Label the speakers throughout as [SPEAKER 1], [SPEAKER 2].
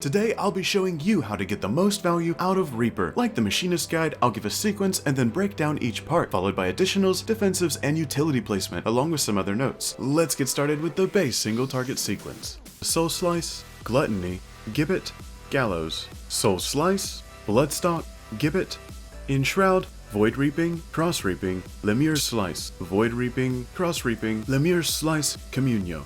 [SPEAKER 1] Today, I'll be showing you how to get the most value out of Reaper. Like the Machinist Guide, I'll give a sequence and then break down each part, followed by additionals, defensives, and utility placement, along with some other notes. Let's get started with the base single target sequence. Soul Slice, Gluttony, Gibbet, Gallows, Soul Slice, Bloodstalk, Gibbet, Enshroud, Void Reaping, Cross Reaping, Lemure Slice, Void Reaping, Cross Reaping, Lemure Slice, Communio.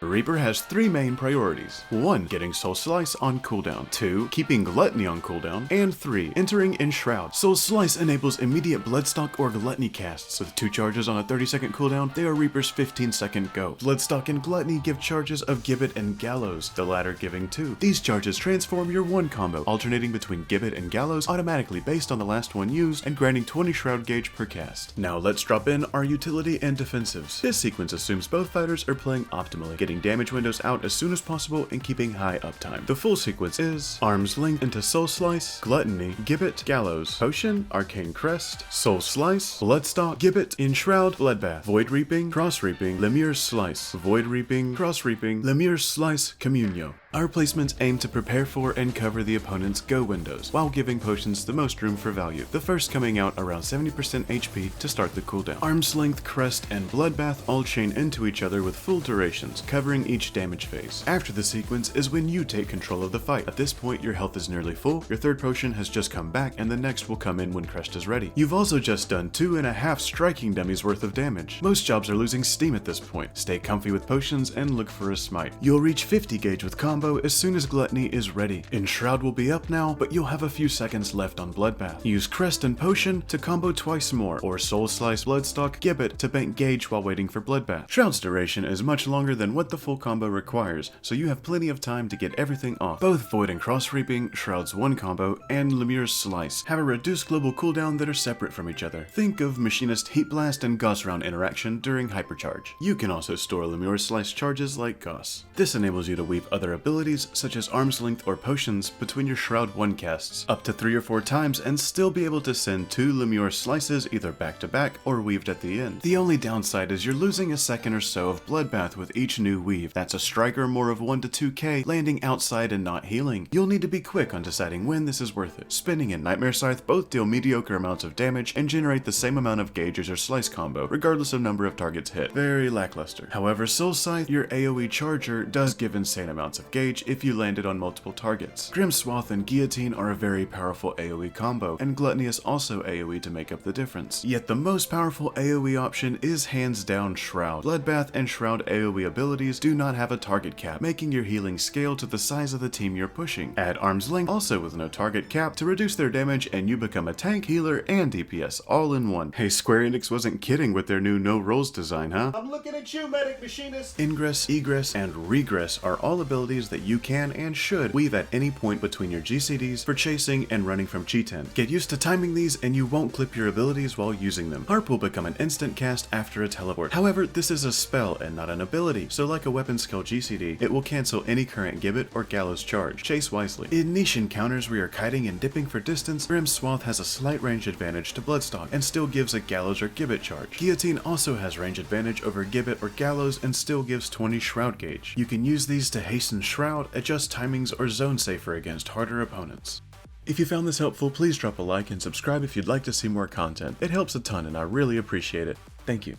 [SPEAKER 1] Reaper has three main priorities. 1. Getting Soul Slice on cooldown. 2. Keeping Gluttony on cooldown. And 3. Entering Enshroud. Soul Slice enables immediate Bloodstock or Gluttony casts. With 2 charges on a 30-second cooldown, they are Reaper's 15-second go. Bloodstock and Gluttony give charges of Gibbet and Gallows, the latter giving 2. These charges transform your 1 combo, alternating between Gibbet and Gallows automatically based on the last one used, and granting 20 Shroud gauge per cast. Now let's drop in our utility and defensives. This sequence assumes both fighters are playing optimally, getting damage windows out as soon as possible and keeping high uptime. The full sequence is Arm's Length into Soul Slice, Gluttony, Gibbet, Gallows, Potion, Arcane Crest, Soul Slice, Bloodstock, Gibbet, Enshroud, Bloodbath, Void Reaping, Cross Reaping, Lemure Slice, Void Reaping, Cross Reaping, Lemure Slice, Communio. Our placements aim to prepare for and cover the opponent's go windows, while giving potions the most room for value, the first coming out around 70% HP to start the cooldown. Arm's Length, Crest, and Bloodbath all chain into each other with full durations, covering each damage phase. After the sequence is when you take control of the fight. At this point, your health is nearly full, your third potion has just come back, and the next will come in when Crest is ready. You've also just done 2.5 striking dummies worth of damage. Most jobs are losing steam at this point. Stay comfy with potions and look for a smite. You'll reach 50 gauge with combo as soon as Gluttony is ready. Enshroud will be up now, but you'll have a few seconds left on Bloodbath. Use Crest and Potion to combo twice more, or Soul Slice, Bloodstock, Gibbet to bank gauge while waiting for Bloodbath. Shroud's duration is much longer than what the full combo requires, so you have plenty of time to get everything off. Both Void and Cross Reaping, Shroud's 1 combo, and Lemure's Slice have a reduced global cooldown that are separate from each other. Think of Machinist Heat Blast and Gauss Round interaction during Hypercharge. You can also store Lemure's Slice charges like Gauss. This enables you to weave other abilities such as Arm's Length or Potions between your Shroud 1 casts up to 3 or 4 times and still be able to send 2 Lemure Slices either back to back or weaved at the end. The only downside is you're losing a second or so of Bloodbath with each new weave. That's a striker more of 1 to 2k landing outside and not healing. You'll need to be quick on deciding when this is worth it. Spinning and Nightmare Scythe both deal mediocre amounts of damage and generate the same amount of gauge as your Slice combo, regardless of number of targets hit. Very lackluster. However, Soul Scythe, your AoE charger, does give insane amounts of gauge if you land it on multiple targets. Grim Swath and Guillotine are a very powerful AoE combo, and Gluttony is also AoE to make up the difference. Yet the most powerful AoE option is hands down Shroud. Bloodbath and Shroud AoE abilities do not have a target cap, making your healing scale to the size of the team you're pushing. Add Arm's Length, also with no target cap, to reduce their damage, and you become a tank, healer, and DPS all in one. Hey, Square Enix wasn't kidding with their new no rolls design, huh?
[SPEAKER 2] I'm looking at you, Medic Machinist!
[SPEAKER 1] Ingress, Egress, and Regress are all abilities that you can and should weave at any point between your GCDs for chasing and running from Cheetan. Get used to timing these and you won't clip your abilities while using them. Harp will become an instant cast after a teleport. However, this is a spell and not an ability, so like a weapon skill GCD, it will cancel any current Gibbet or Gallows charge. Chase wisely. In niche encounters where you're kiting and dipping for distance, Grim Swath has a slight range advantage to Bloodstock and still gives a Gallows or Gibbet charge. Guillotine also has range advantage over Gibbet or Gallows and still gives 20 Shroud gauge. You can use these to hasten Shroud, adjust timings, or zone safer against harder opponents. If you found this helpful, please drop a like and subscribe if you'd like to see more content. It helps a ton and I really appreciate it. Thank you.